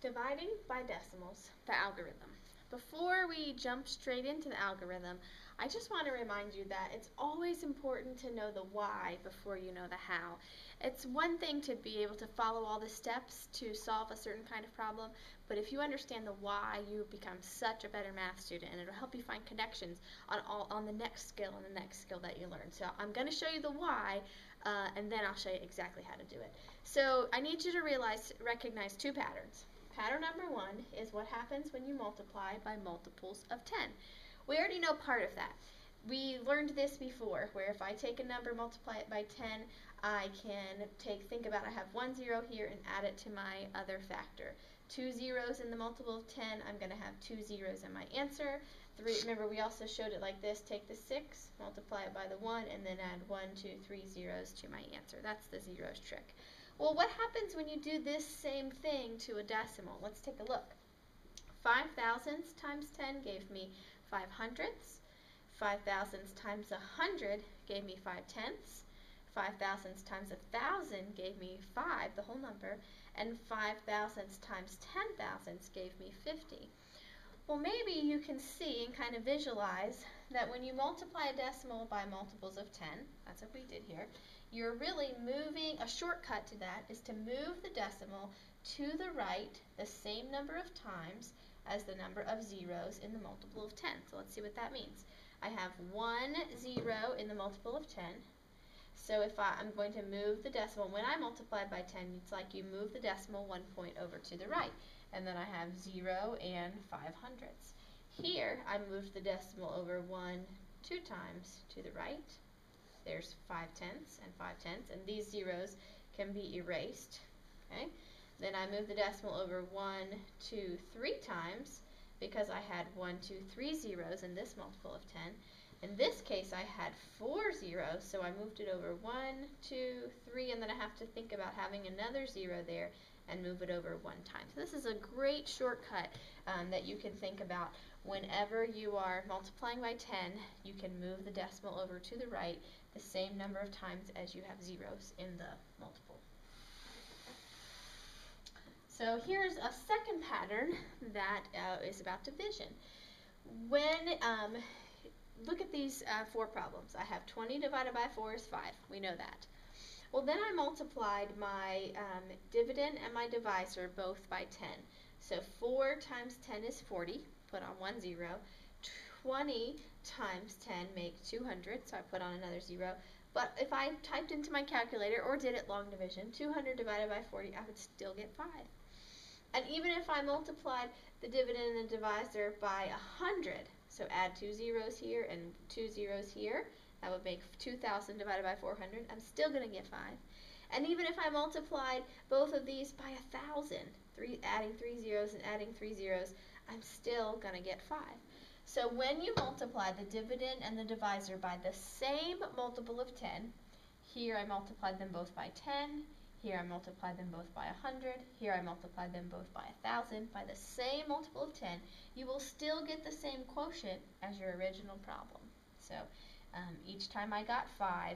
Dividing by decimals, the algorithm. Before we jump straight into the algorithm, I just want to remind you that it's always important to know the why before you know the how. It's one thing to be able to follow all the steps to solve a certain kind of problem, but if you understand the why, you become such a better math student, and it'll help you find connections on the next skill and the next skill that you learn. So I'm going to show you the why, and then I'll show you exactly how to do it. So I need you to recognize two patterns. Pattern number one is what happens when you multiply by multiples of 10. We already know part of that. We learned this before, where if I take a number, multiply it by 10, I can think about I have one zero here and add it to my other factor. 2 zeros in the multiple of 10, I'm going to have 2 zeros in my answer. Remember, we also showed it like this. Take the 6, multiply it by the 1, and then add 1, 2, 3 zeros to my answer. That's the zeros trick. Well, what happens when you do this same thing to a decimal? Let's take a look. 5 thousandths times 10 gave me 5 hundredths. 5 thousandths times 100 gave me 5 tenths. 5 thousandths times 1,000 gave me 5, the whole number. And 5 thousandths times 10 thousandths gave me 50. Well, maybe you can see and kind of visualize that when you multiply a decimal by multiples of 10, that's what we did here, you're really moving, a shortcut to that is to move the decimal to the right the same number of times as the number of zeros in the multiple of 10. So let's see what that means. I have 1 0 in the multiple of 10. So if I'm going to move the decimal, when I multiply by 10, it's like you move the decimal 1 point over to the right. And then I have 0 and 5 hundredths. Here, I moved the decimal over 1 2 times to the right. There's 5 tenths and 5 tenths, and these zeros can be erased. Okay. Then I move the decimal over 1 2 3 times because I had 1 2 3 zeros in this multiple of 10. In this case, I had 4 zeros, so I moved it over 1 2 3, and then I have to think about having another 0 there and move it over 1 time. So this is a great shortcut that you can think about. Whenever you are multiplying by 10, you can move the decimal over to the right the same number of times as you have zeros in the multiple. So here's a second pattern that is about division. Look at these 4 problems. I have 20 divided by 4 is 5. We know that. Well, then I multiplied my dividend and my divisor both by 10. So 4 times 10 is 40. Put on 1 0. 20 times 10 makes 200, so I put on another 0. But if I typed into my calculator or did it long division, 200 divided by 40, I would still get 5. And even if I multiplied the dividend and the divisor by 100, so add 2 zeros here and 2 zeros here, that would make 2,000 divided by 400. I'm still going to get 5. And even if I multiplied both of these by 1,000, adding 3 zeros and adding 3 zeros, I'm still going to get 5. So when you multiply the dividend and the divisor by the same multiple of 10, here I multiplied them both by 10, here I multiplied them both by 100, here I multiplied them both by 1,000, by the same multiple of 10, you will still get the same quotient as your original problem. So each time I got 5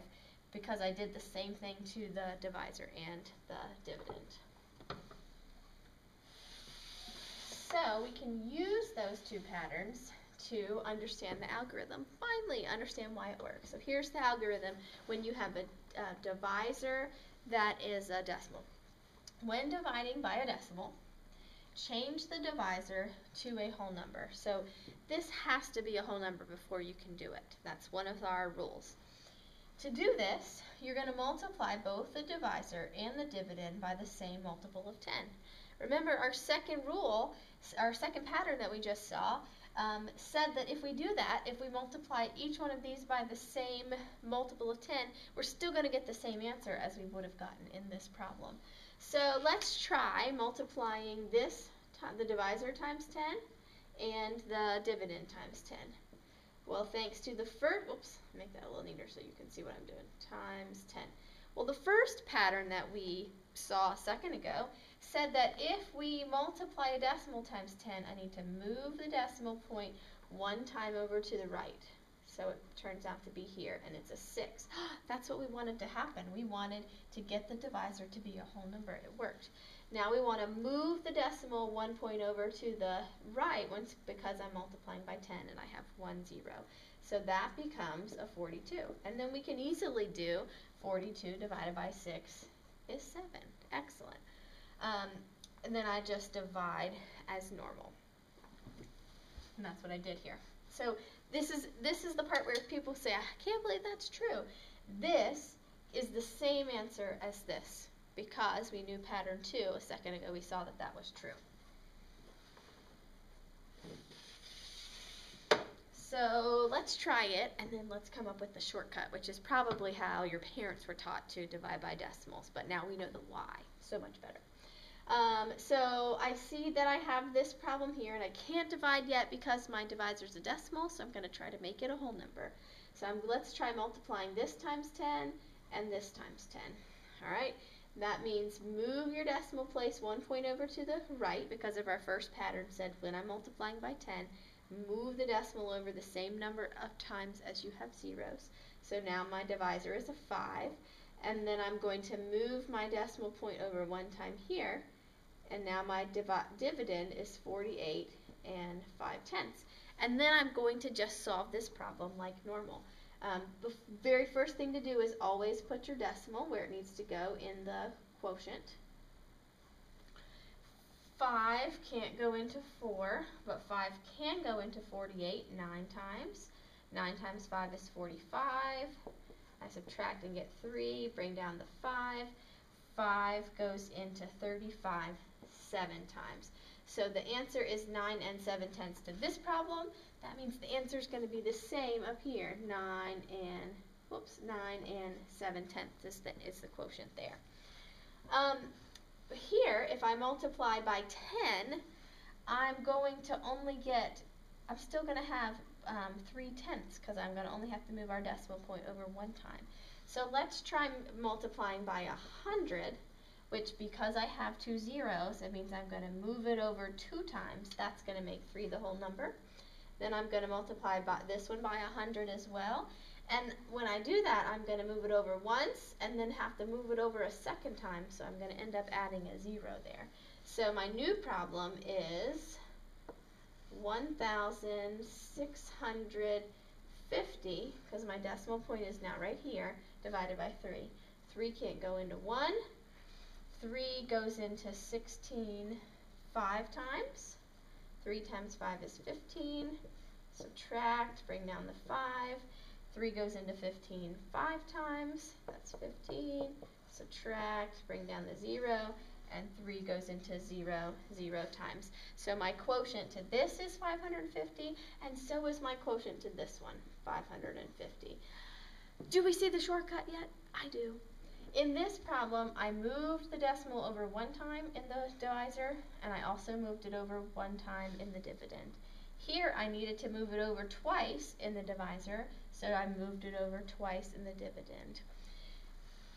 because I did the same thing to the divisor and the dividend. So we can use those two patterns to understand the algorithm. Finally, understand why it works. So here's the algorithm when you have a divisor that is a decimal. When dividing by a decimal, change the divisor to a whole number. So this has to be a whole number before you can do it. That's one of our rules. To do this, you're going to multiply both the divisor and the dividend by the same multiple of 10. Remember, our second rule, our second pattern that we just saw, said that if we do that, if we multiply each one of these by the same multiple of 10, we're still going to get the same answer as we would have gotten in this problem. So let's try multiplying this, the divisor times 10 and the dividend times 10. Well, thanks to the first, oops, make that a little neater so you can see what I'm doing, times 10. Well, the first pattern that we saw a second ago said that if we multiply a decimal times 10, I need to move the decimal point 1 time over to the right. So it turns out to be here, and it's a 6. That's what we wanted to happen. We wanted to get the divisor to be a whole number. It worked. Now we want to move the decimal 1 point over to the right once because I'm multiplying by 10 and I have 1 0. So that becomes a 42. And then we can easily do 42 divided by 6 is 7. Excellent. And then I just divide as normal. And that's what I did here. So this is the part where people say, I can't believe that's true. This is the same answer as this because we knew pattern 2 a second ago. We saw that that was true. So let's try it, and then let's come up with the shortcut, which is probably how your parents were taught to divide by decimals, but now we know the why. So much better. So I see that I have this problem here, and I can't divide yet because my divisor is a decimal, so I'm going to try to make it a whole number. So let's try multiplying this times 10 and this times 10. All right, that means move your decimal place 1 point over to the right because of our first pattern said when I'm multiplying by 10, move the decimal over the same number of times as you have zeros. So now my divisor is a 5, and then I'm going to move my decimal point over 1 time here, and now my dividend is 48 and 5/10. And then I'm going to just solve this problem like normal. The very first thing to do is always put your decimal where it needs to go in the quotient. 5 can't go into 4, but 5 can go into 48 9 times. 9 times 5 is 45. I subtract and get 3, bring down the 5. 5 goes into 35 7 times. So the answer is 9 and 7/10 to this problem. That means the answer is going to be the same up here. 9 and 7/10 is the quotient there. Here, if I multiply by 10, I'm still going to have 3/10 because I'm going to only have to move our decimal point over 1 time. So let's try multiplying by 100, which because I have 2 zeros, it means I'm going to move it over 2 times. That's going to make 3 the whole number. Then I'm going to multiply this one by 100 as well. And when I do that, I'm going to move it over once and then have to move it over a second time. So I'm going to end up adding a 0 there. So my new problem is 1,650, because my decimal point is now right here, divided by 3. 3 can't go into 1. 3 goes into 16 5 times. 3 times 5 is 15. Subtract, bring down the 5. 3 goes into 15 5 times. That's 15. Subtract, bring down the 0. And 3 goes into 0 times. So my quotient to this is 550, and so is my quotient to this one, 550. Do we see the shortcut yet? I do. In this problem, I moved the decimal over 1 time in the divisor, and I also moved it over 1 time in the dividend. Here, I needed to move it over twice in the divisor, so I moved it over twice in the dividend.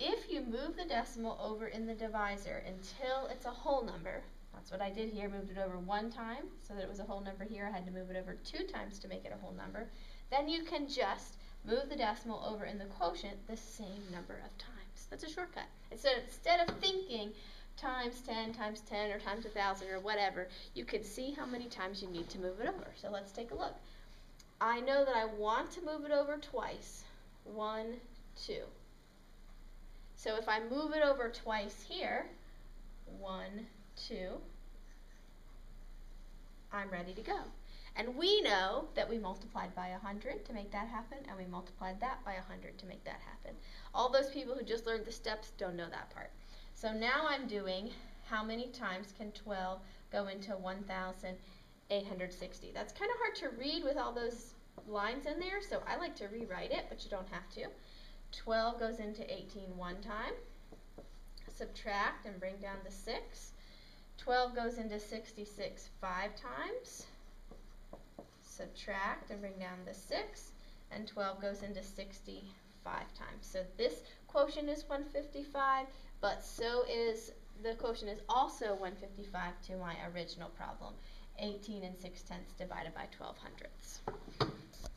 If you move the decimal over in the divisor until it's a whole number, that's what I did here, moved it over 1 time so that it was a whole number here. I had to move it over 2 times to make it a whole number. Then you can just move the decimal over in the quotient the same number of times. That's a shortcut. Instead of thinking times 10 times 10 or times 1,000 or whatever, you could see how many times you need to move it over. So let's take a look. I know that I want to move it over twice. 1, 2. So if I move it over twice here, 1, 2, I'm ready to go. And we know that we multiplied by 100 to make that happen, and we multiplied that by 100 to make that happen. All those people who just learned the steps don't know that part. So now I'm doing how many times can 12 go into 1,860. That's kind of hard to read with all those lines in there, so I like to rewrite it, but you don't have to. 12 goes into 18 1 time. Subtract and bring down the 6. 12 goes into 66 5 times. Subtract and bring down the 6, and 12 goes into 65 times. So this quotient is 155, but so is the quotient is also 155 to my original problem, 18 and 6/10 divided by 12 hundredths.